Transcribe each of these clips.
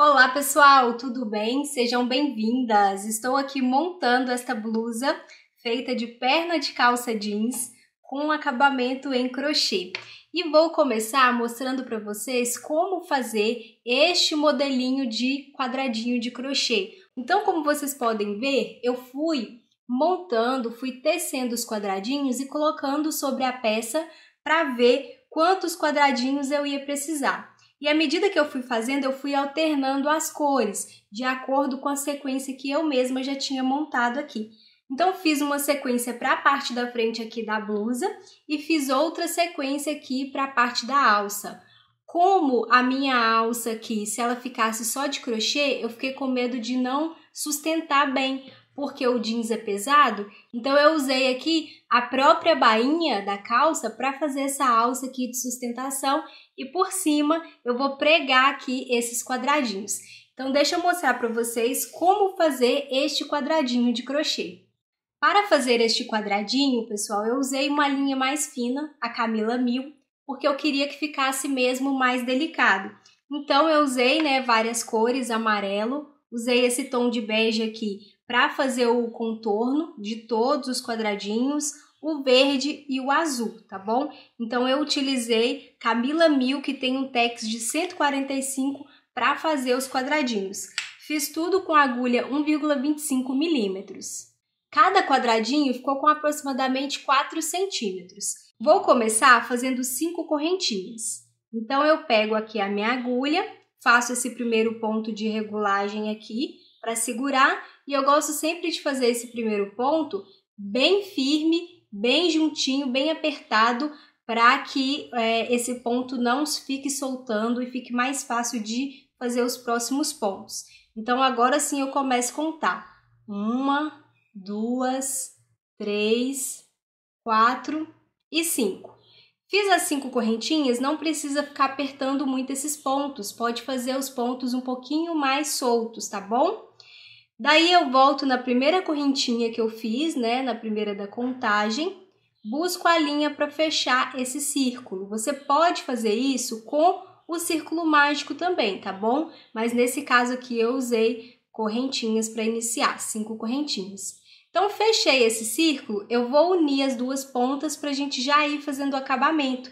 Olá pessoal, tudo bem? Sejam bem-vindas! Estou aqui montando esta blusa feita de perna de calça jeans com acabamento em crochê. E vou começar mostrando para vocês como fazer este modelinho de quadradinho de crochê. Então, como vocês podem ver, eu fui montando, fui tecendo os quadradinhos e colocando sobre a peça para ver quantos quadradinhos eu ia precisar. E à medida que eu fui fazendo, eu fui alternando as cores, de acordo com a sequência que eu mesma já tinha montado aqui. Então, fiz uma sequência para a parte da frente aqui da blusa e fiz outra sequência aqui para a parte da alça. Como a minha alça aqui, se ela ficasse só de crochê, eu fiquei com medo de não sustentar bem, porque o jeans é pesado, então eu usei aqui a própria bainha da calça para fazer essa alça aqui de sustentação e por cima eu vou pregar aqui esses quadradinhos. Então deixa eu mostrar para vocês como fazer este quadradinho de crochê. Para fazer este quadradinho, pessoal, eu usei uma linha mais fina, a Camila 1000, porque eu queria que ficasse mesmo mais delicado. Então eu usei, várias cores, amarelo, usei esse tom de bege aqui para fazer o contorno de todos os quadradinhos, o verde e o azul, tá bom? Então eu utilizei Camila 1000, que tem um tex de 145 para fazer os quadradinhos. Fiz tudo com agulha 1,25 milímetros. Cada quadradinho ficou com aproximadamente 4 centímetros. Vou começar fazendo 5 correntinhas. Então eu pego aqui a minha agulha, faço esse primeiro ponto de regulagem aqui para segurar, e eu gosto sempre de fazer esse primeiro ponto bem firme, bem juntinho, bem apertado, para que esse ponto não fique soltando e fique mais fácil de fazer os próximos pontos. Então agora sim eu começo a contar. 1, 2, 3, 4 e 5. Fiz as 5 correntinhas, não precisa ficar apertando muito esses pontos, pode fazer os pontos um pouquinho mais soltos, tá bom? Daí eu volto na primeira correntinha que eu fiz, na primeira da contagem, busco a linha para fechar esse círculo. Você pode fazer isso com o círculo mágico também, tá bom? Mas nesse caso aqui eu usei correntinhas para iniciar, 5 correntinhas. Então, fechei esse círculo, eu vou unir as duas pontas para a gente já ir fazendo o acabamento.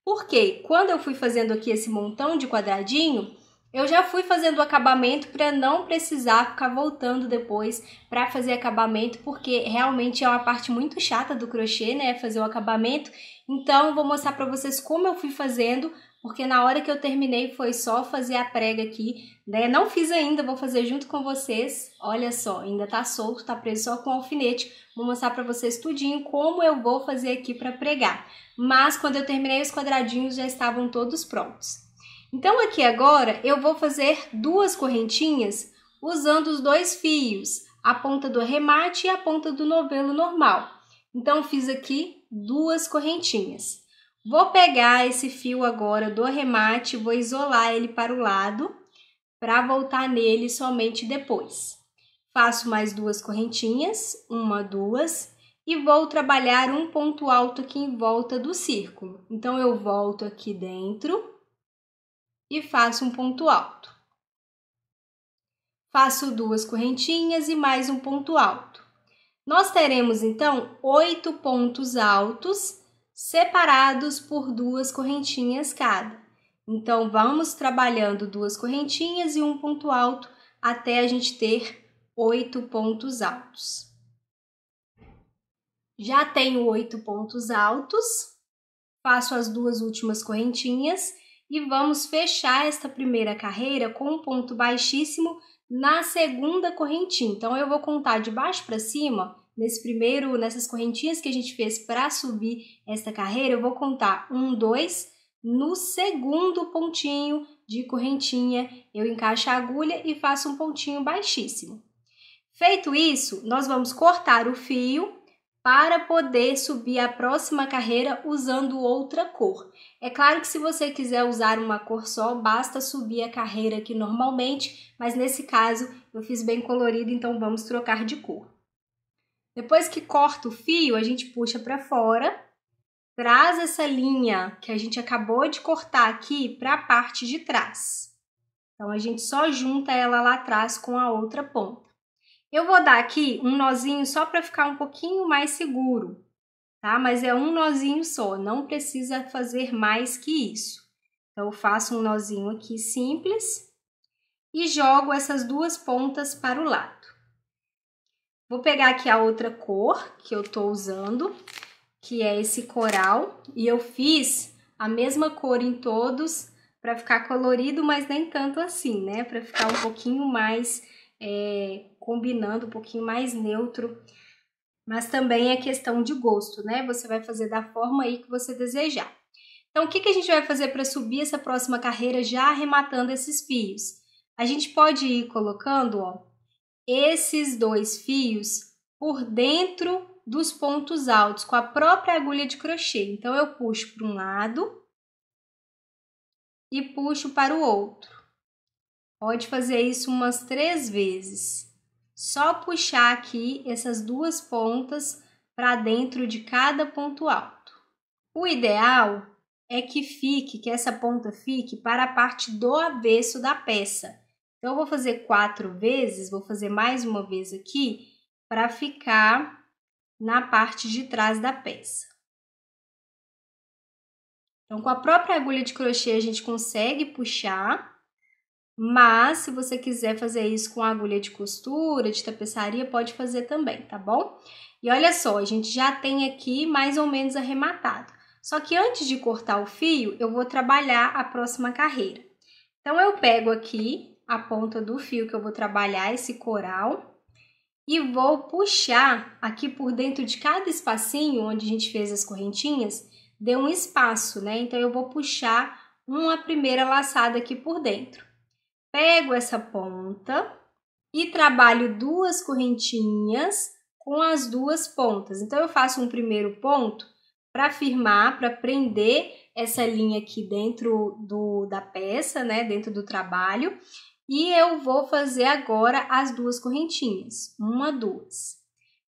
Porque quando eu fui fazendo aqui esse montão de quadradinho, eu já fui fazendo o acabamento para não precisar ficar voltando depois para fazer acabamento, porque realmente é uma parte muito chata do crochê, fazer o acabamento. Então, eu vou mostrar para vocês como eu fui fazendo, porque na hora que eu terminei foi só fazer a prega aqui, Não fiz ainda, vou fazer junto com vocês. Olha só, ainda tá solto, tá preso só com alfinete. Vou mostrar para vocês tudinho como eu vou fazer aqui para pregar. Mas quando eu terminei os quadradinhos já estavam todos prontos. Então aqui agora eu vou fazer 2 correntinhas usando os 2 fios, a ponta do arremate e a ponta do novelo normal. Então fiz aqui 2 correntinhas. Vou pegar esse fio agora do arremate, vou isolar ele para o lado, para voltar nele somente depois. Faço mais 2 correntinhas, 1, 2, e vou trabalhar um ponto alto aqui em volta do círculo. Então, eu volto aqui dentro e faço um ponto alto. Faço 2 correntinhas e mais um ponto alto. Nós teremos, então, 8 pontos altos separados por 2 correntinhas cada. Então, vamos trabalhando 2 correntinhas e um ponto alto até a gente ter 8 pontos altos. Já tenho 8 pontos altos, faço as 2 últimas correntinhas e vamos fechar esta primeira carreira com um ponto baixíssimo na segunda correntinha. Então, eu vou contar de baixo para cima. Nessas correntinhas que a gente fez para subir esta carreira, eu vou contar 1, 2, no segundo pontinho de correntinha, eu encaixo a agulha e faço um pontinho baixíssimo. Feito isso, nós vamos cortar o fio para poder subir a próxima carreira usando outra cor. É claro que se você quiser usar uma cor só, basta subir a carreira aqui normalmente, mas nesse caso eu fiz bem colorido, então vamos trocar de cor. Depois que corta o fio, a gente puxa para fora, traz essa linha que a gente acabou de cortar aqui para a parte de trás. Então, a gente só junta ela lá atrás com a outra ponta. Eu vou dar aqui um nozinho só para ficar um pouquinho mais seguro, tá? Mas é um nozinho só, não precisa fazer mais que isso. Então, eu faço um nozinho aqui simples e jogo essas duas pontas para o lado. Vou pegar aqui a outra cor que eu tô usando, que é esse coral, e eu fiz a mesma cor em todos para ficar colorido, mas nem tanto assim, né? Para ficar um pouquinho mais combinando, um pouquinho mais neutro. Mas também é questão de gosto, né? Você vai fazer da forma aí que você desejar. Então, o que a gente vai fazer para subir essa próxima carreira já arrematando esses fios? A gente pode ir colocando, ó, esses dois fios por dentro dos pontos altos com a própria agulha de crochê. Então, eu puxo para um lado e puxo para o outro. Pode fazer isso umas 3 vezes. Só puxar aqui essas duas pontas para dentro de cada ponto alto. O ideal é que essa ponta fique para a parte do avesso da peça. Então, eu vou fazer 4 vezes, vou fazer mais uma vez aqui, para ficar na parte de trás da peça. Então, com a própria agulha de crochê, a gente consegue puxar, mas se você quiser fazer isso com a agulha de costura, de tapeçaria, pode fazer também, tá bom? E olha só, a gente já tem aqui mais ou menos arrematado. Só que antes de cortar o fio, eu vou trabalhar a próxima carreira. Então, eu pego aqui a ponta do fio que eu vou trabalhar, esse coral, e vou puxar aqui por dentro de cada espacinho onde a gente fez as correntinhas, deu um espaço, né? Então, eu vou puxar uma primeira laçada aqui por dentro. Pego essa ponta e trabalho 2 correntinhas com as duas pontas. Então, eu faço um primeiro ponto para firmar, para prender essa linha aqui dentro da peça, né? Dentro do trabalho. E eu vou fazer agora as 2 correntinhas. 1, 2.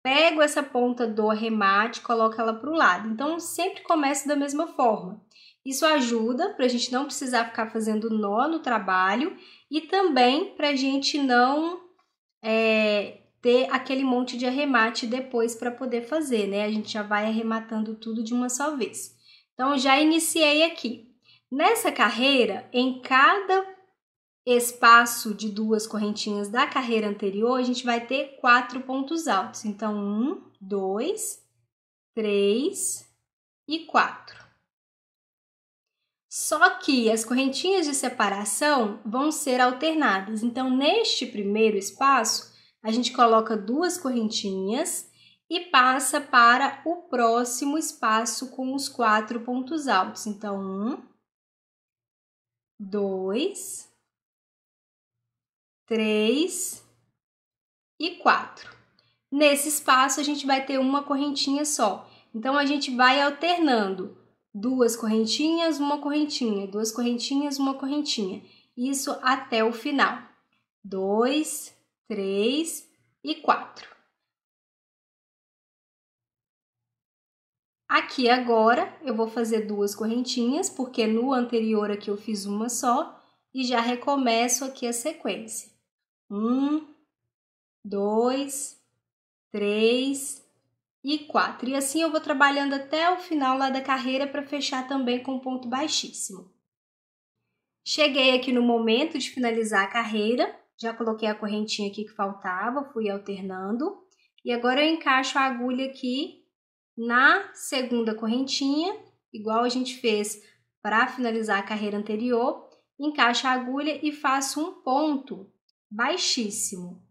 Pego essa ponta do arremate, coloco ela para o lado. Então, sempre começo da mesma forma. Isso ajuda para a gente não precisar ficar fazendo nó no trabalho e também para a gente não ter aquele monte de arremate depois para poder fazer, né? A gente já vai arrematando tudo de uma só vez. Então, já iniciei aqui. Nessa carreira, em cada espaço de 2 correntinhas da carreira anterior, a gente vai ter 4 pontos altos. Então, 1, 2, 3 e 4. Só que as correntinhas de separação vão ser alternadas. Então, neste primeiro espaço, a gente coloca 2 correntinhas e passa para o próximo espaço com os 4 pontos altos. Então, 1, 2, 3 e 4. Nesse espaço, a gente vai ter uma correntinha só. Então, a gente vai alternando 2 correntinhas, uma correntinha, 2 correntinhas, uma correntinha. Isso até o final. 2, 3 e 4. Aqui agora, eu vou fazer 2 correntinhas, porque no anterior aqui eu fiz uma só, e já recomeço aqui a sequência. 1, 2, 3 e 4. E assim eu vou trabalhando até o final lá da carreira para fechar também com ponto baixíssimo. Cheguei aqui no momento de finalizar a carreira, já coloquei a correntinha aqui que faltava, fui alternando. E agora eu encaixo a agulha aqui na segunda correntinha, igual a gente fez para finalizar a carreira anterior. Encaixo a agulha e faço um ponto baixíssimo.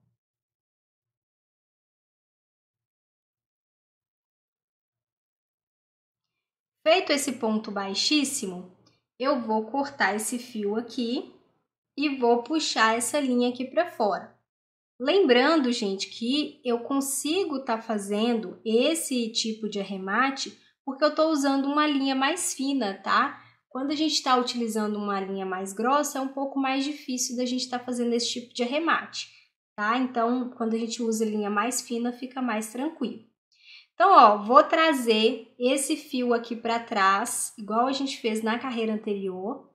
Feito esse ponto baixíssimo, eu vou cortar esse fio aqui e vou puxar essa linha aqui para fora. Lembrando, gente, que eu consigo estar fazendo esse tipo de arremate porque eu estou usando uma linha mais fina, tá? Quando a gente está utilizando uma linha mais grossa, é um pouco mais difícil da gente estar fazendo esse tipo de arremate, tá? Então, quando a gente usa linha mais fina, fica mais tranquilo. Então, ó, vou trazer esse fio aqui para trás, igual a gente fez na carreira anterior.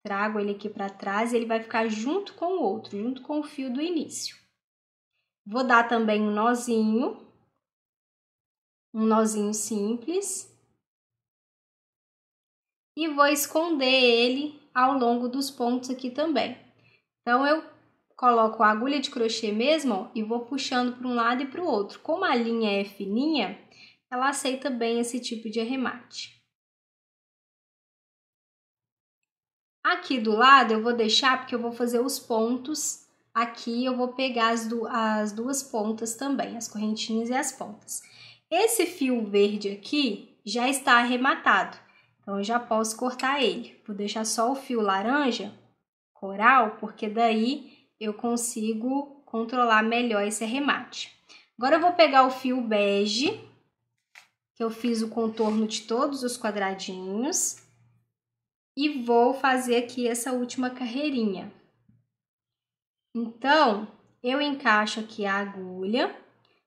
trago ele aqui para trás e ele vai ficar junto com o outro, junto com o fio do início. Vou dar também um nozinho simples. E vou esconder ele ao longo dos pontos aqui também. Então, eu coloco a agulha de crochê mesmo, ó, e vou puxando para um lado e para o outro. Como a linha é fininha, ela aceita bem esse tipo de arremate. Aqui do lado eu vou deixar, porque eu vou fazer os pontos. Aqui eu vou pegar as duas pontas também, as correntinhas e as pontas. Esse fio verde aqui já está arrematado, então eu já posso cortar ele. Vou deixar só o fio laranja, coral, porque daí eu consigo controlar melhor esse arremate. Agora eu vou pegar o fio bege, que eu fiz o contorno de todos os quadradinhos, e vou fazer aqui essa última carreirinha. Então, eu encaixo aqui a agulha,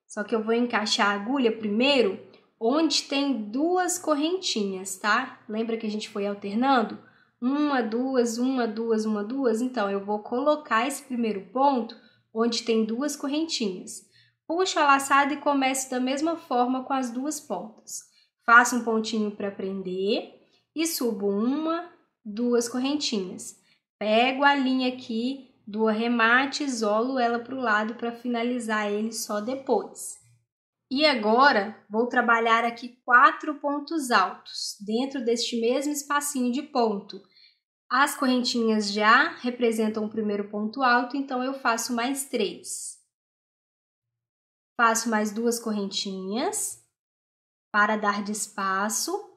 só que eu vou encaixar a agulha primeiro onde tem duas correntinhas, tá? Lembra que a gente foi alternando? Uma, duas, uma, duas, uma, duas. Então, eu vou colocar esse primeiro ponto onde tem duas correntinhas. Puxo a laçada e começo da mesma forma com as duas pontas. Faço um pontinho para prender e subo uma, duas correntinhas. Pego a linha aqui do arremate, isolo ela para o lado para finalizar ele só depois. E agora, vou trabalhar aqui 4 pontos altos, dentro deste mesmo espacinho de ponto. As correntinhas já representam o primeiro ponto alto, então eu faço mais 3. Faço mais 2 correntinhas para dar de espaço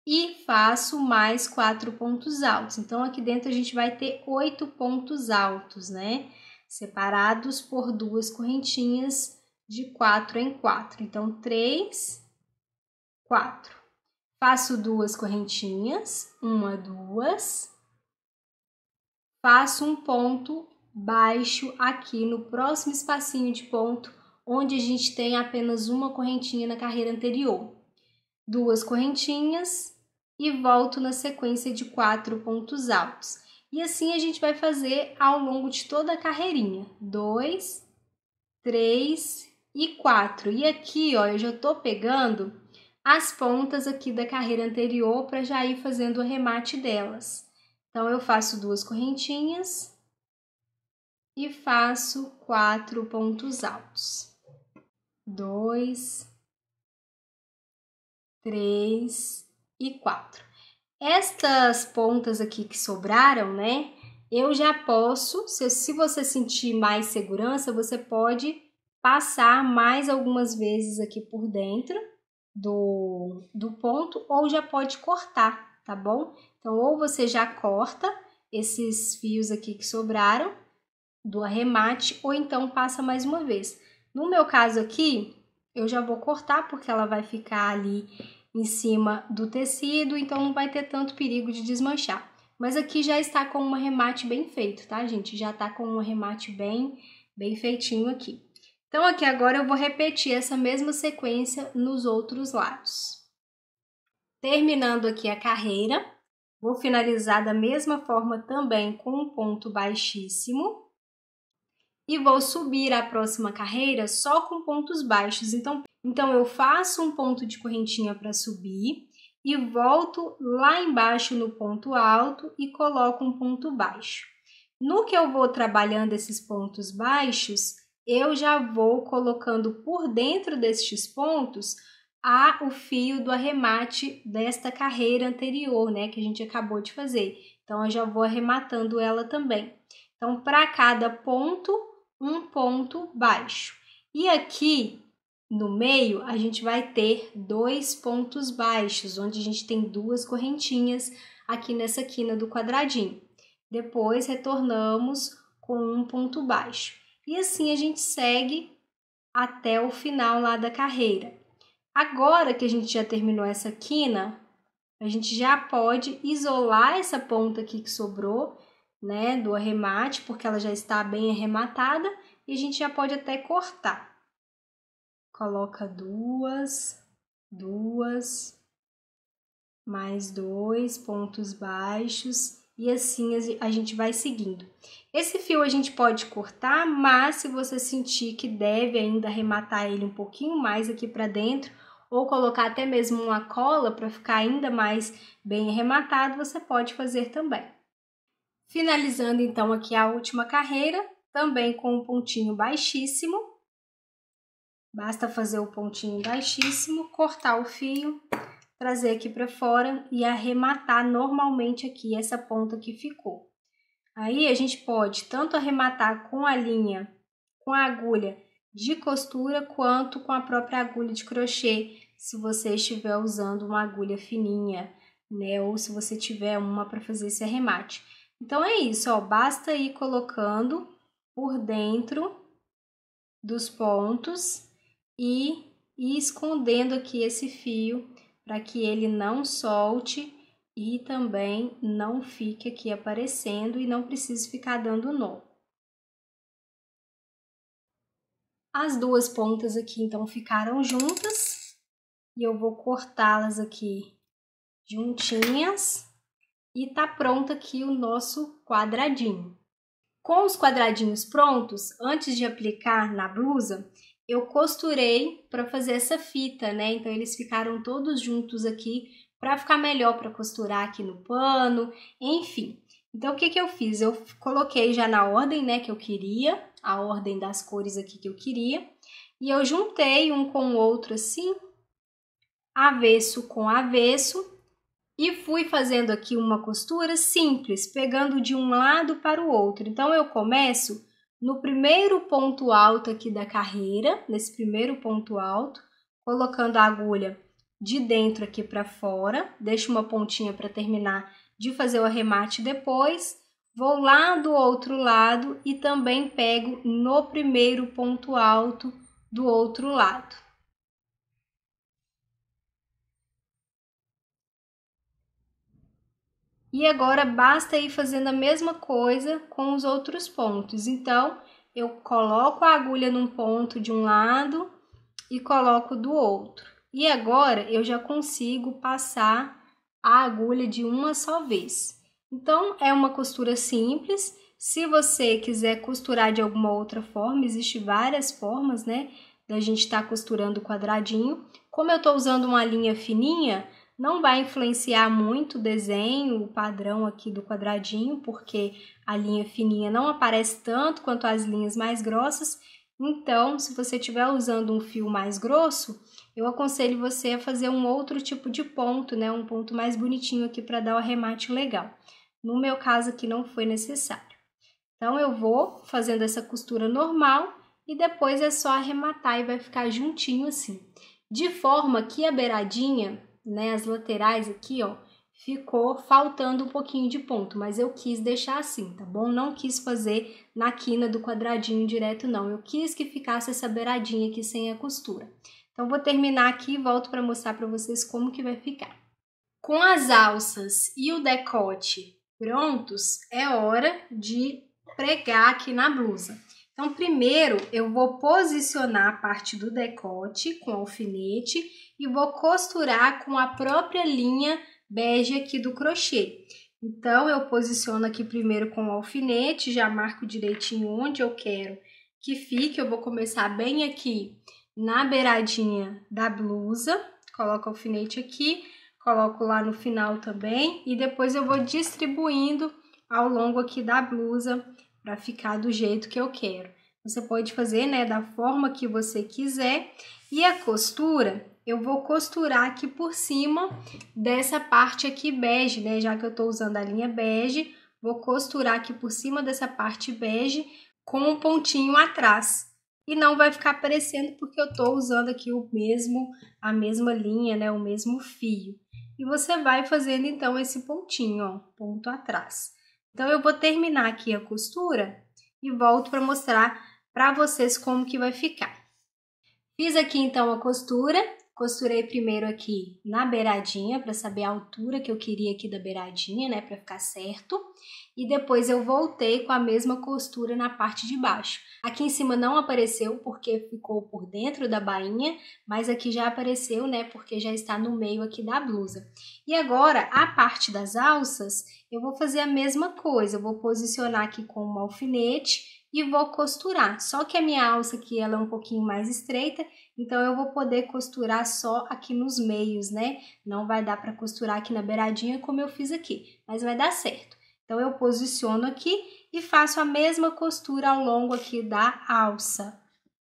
e faço mais 4 pontos altos. Então, aqui dentro a gente vai ter 8 pontos altos, né? Separados por 2 correntinhas de 4 em 4. Então, 3, 4. Faço 2 correntinhas, 1, 2. Faço um ponto baixo aqui no próximo espacinho de ponto, onde a gente tem apenas uma correntinha na carreira anterior. 2 correntinhas e volto na sequência de 4 pontos altos. E assim a gente vai fazer ao longo de toda a carreirinha. 2, 3 e 4. E aqui, ó, eu já tô pegando as pontas aqui da carreira anterior para já ir fazendo o arremate delas. Então, eu faço 2 correntinhas e faço 4 pontos altos. 2, 3 e 4. Estas pontas aqui que sobraram, né? Eu já posso, se você sentir mais segurança, você pode passar mais algumas vezes aqui por dentro do ponto, ou já pode cortar, tá bom? Então, ou você já corta esses fios aqui que sobraram do arremate, ou então passa mais uma vez. No meu caso aqui, eu já vou cortar, porque ela vai ficar ali em cima do tecido, então não vai ter tanto perigo de desmanchar. Mas aqui já está com um arremate bem feito, tá, gente? Já está com um arremate bem feitinho aqui. Então, aqui agora eu vou repetir essa mesma sequência nos outros lados. Terminando aqui a carreira, vou finalizar da mesma forma também com um ponto baixíssimo. E vou subir a próxima carreira só com pontos baixos. Então eu faço um ponto de correntinha para subir e volto lá embaixo no ponto alto e coloco um ponto baixo. No que eu vou trabalhando esses pontos baixos, eu já vou colocando por dentro destes pontos o fio do arremate desta carreira anterior, né, que a gente acabou de fazer. Então, eu já vou arrematando ela também. Então, para cada ponto, um ponto baixo. E aqui no meio, a gente vai ter 2 pontos baixos, onde a gente tem 2 correntinhas aqui nessa quina do quadradinho. Depois, retornamos com um ponto baixo. E assim a gente segue até o final lá da carreira. Agora que a gente já terminou essa quina, a gente já pode isolar essa ponta aqui que sobrou, né, do arremate, porque ela já está bem arrematada, e a gente já pode até cortar. Coloca 2, mais 2 pontos baixos e assim a gente vai seguindo. Esse fio a gente pode cortar, mas se você sentir que deve ainda arrematar ele um pouquinho mais aqui para dentro, ou colocar até mesmo uma cola para ficar ainda mais bem arrematado, você pode fazer também. Finalizando então aqui a última carreira, também com um pontinho baixíssimo. Basta fazer o pontinho baixíssimo, cortar o fio, trazer aqui para fora e arrematar normalmente aqui essa ponta que ficou. Aí a gente pode tanto arrematar com a linha, com a agulha de costura, quanto com a própria agulha de crochê, se você estiver usando uma agulha fininha, né? Ou se você tiver uma para fazer esse arremate. Então é isso, ó, basta ir colocando por dentro dos pontos e ir escondendo aqui esse fio para que ele não solte e também não fique aqui aparecendo e não precise ficar dando nó. As duas pontas aqui então ficaram juntas e eu vou cortá-las aqui juntinhas e tá pronto aqui o nosso quadradinho. Com os quadradinhos prontos, antes de aplicar na blusa, eu costurei para fazer essa fita, né? Então eles ficaram todos juntos aqui para ficar melhor para costurar aqui no pano, enfim. Então o que eu fiz? Eu coloquei já na ordem, né, que eu queria, a ordem das cores aqui que eu queria, e eu juntei um com o outro assim, avesso com avesso, e fui fazendo aqui uma costura simples, pegando de um lado para o outro. Então eu começo no primeiro ponto alto aqui da carreira, nesse primeiro ponto alto, colocando a agulha de dentro aqui para fora, deixo uma pontinha para terminar de fazer o arremate depois, vou lá do outro lado e também pego no primeiro ponto alto do outro lado. E agora basta ir fazendo a mesma coisa com os outros pontos. Então, eu coloco a agulha num ponto de um lado e coloco do outro. E agora eu já consigo passar a agulha de uma só vez. Então, é uma costura simples. Se você quiser costurar de alguma outra forma, existem várias formas, né, da gente estar costurando o quadradinho. Como eu estou usando uma linha fininha, não vai influenciar muito o desenho, o padrão aqui do quadradinho, porque a linha fininha não aparece tanto quanto as linhas mais grossas. Então, se você estiver usando um fio mais grosso, eu aconselho você a fazer um outro tipo de ponto, né? Um ponto mais bonitinho aqui para dar o arremate legal. No meu caso aqui não foi necessário. Então, eu vou fazendo essa costura normal e depois é só arrematar e vai ficar juntinho assim. De forma que a beiradinha, né, as laterais aqui, ó, ficou faltando um pouquinho de ponto, mas eu quis deixar assim, tá bom? Não quis fazer na quina do quadradinho direto, não. Eu quis que ficasse essa beiradinha aqui sem a costura. Então, vou terminar aqui e volto para mostrar para vocês como que vai ficar. Com as alças e o decote prontos, é hora de pregar aqui na blusa. Então, primeiro eu vou posicionar a parte do decote com alfinete e vou costurar com a própria linha bege aqui do crochê. Então, eu posiciono aqui primeiro com o alfinete, já marco direitinho onde eu quero que fique. Eu vou começar bem aqui na beiradinha da blusa, coloco o alfinete aqui, coloco lá no final também e depois eu vou distribuindo ao longo aqui da blusa para ficar do jeito que eu quero. Você pode fazer, né, da forma que você quiser. E a costura, eu vou costurar aqui por cima dessa parte aqui bege, né, já que eu tô usando a linha bege, vou costurar aqui por cima dessa parte bege com um pontinho atrás. E não vai ficar aparecendo porque eu tô usando aqui a mesma linha, né, o mesmo fio. E você vai fazendo então esse pontinho, ó, ponto atrás. Então, eu vou terminar aqui a costura e volto para mostrar para vocês como que vai ficar. Fiz aqui então a costura Costurei primeiro aqui na beiradinha para saber a altura que eu queria aqui da beiradinha, né, para ficar certo. E depois eu voltei com a mesma costura na parte de baixo. Aqui em cima não apareceu porque ficou por dentro da bainha, mas aqui já apareceu, né, porque já está no meio aqui da blusa. E agora, a parte das alças, eu vou fazer a mesma coisa. Eu vou posicionar aqui com um alfinete e vou costurar. Só que a minha alça aqui ela é um pouquinho mais estreita, então eu vou poder costurar só aqui nos meios, né? Não vai dar para costurar aqui na beiradinha como eu fiz aqui, mas vai dar certo. Então eu posiciono aqui e faço a mesma costura ao longo aqui da alça.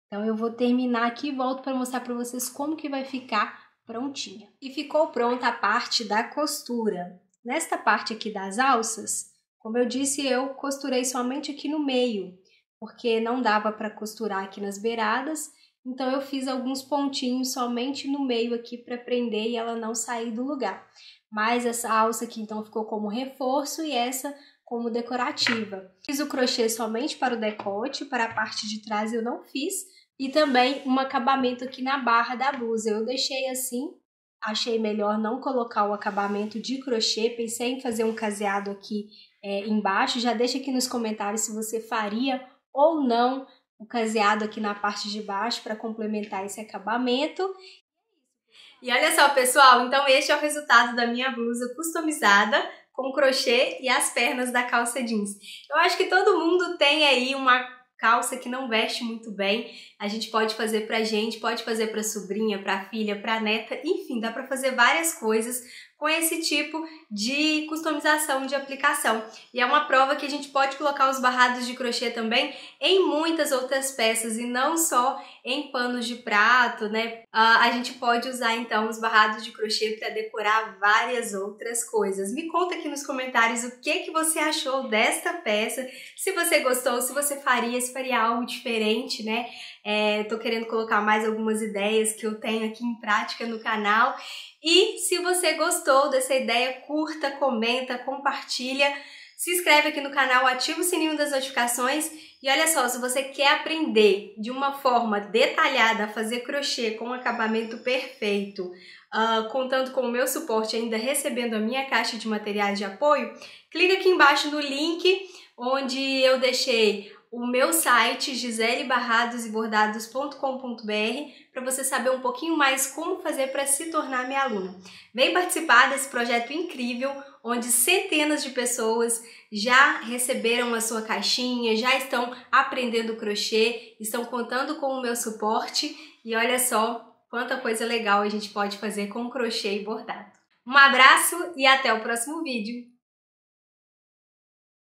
Então eu vou terminar aqui e volto para mostrar para vocês como que vai ficar prontinha. E ficou pronta a parte da costura. Nesta parte aqui das alças, como eu disse, eu costurei somente aqui no meio, porque não dava para costurar aqui nas beiradas, então eu fiz alguns pontinhos somente no meio aqui para prender e ela não sair do lugar. Mas essa alça aqui então ficou como reforço e essa como decorativa. Fiz o crochê somente para o decote, para a parte de trás eu não fiz. E também um acabamento aqui na barra da blusa, eu deixei assim, achei melhor não colocar o acabamento de crochê, pensei em fazer um caseado aqui embaixo, já deixa aqui nos comentários se você faria ou não o caseado aqui na parte de baixo para complementar esse acabamento. E olha só, pessoal, então este é o resultado da minha blusa customizada com crochê e as pernas da calça jeans. Eu acho que todo mundo tem aí uma calça que não veste muito bem, a gente pode fazer pra gente, pode fazer pra sobrinha, pra filha, pra neta, enfim, dá pra fazer várias coisas com esse tipo de customização de aplicação. E é uma prova que a gente pode colocar os barrados de crochê também em muitas outras peças e não só em panos de prato, né? A gente pode usar então os barrados de crochê para decorar várias outras coisas. Me conta aqui nos comentários o que você achou desta peça, se você gostou, se você faria algo diferente, né? Tô querendo colocar mais algumas ideias que eu tenho aqui em prática no canal. E se você gostou dessa ideia, curta, comenta, compartilha, se inscreve aqui no canal, ativa o sininho das notificações e olha só, se você quer aprender de uma forma detalhada a fazer crochê com um acabamento perfeito, contando com o meu suporte, ainda recebendo a minha caixa de materiais de apoio, clica aqui embaixo no link onde eu deixei o meu site giselebarradosbordados.com.br para você saber um pouquinho mais como fazer para se tornar minha aluna. Vem participar desse projeto incrível, onde centenas de pessoas já receberam a sua caixinha, já estão aprendendo crochê, estão contando com o meu suporte e olha só quanta coisa legal a gente pode fazer com crochê e bordado. Um abraço e até o próximo vídeo!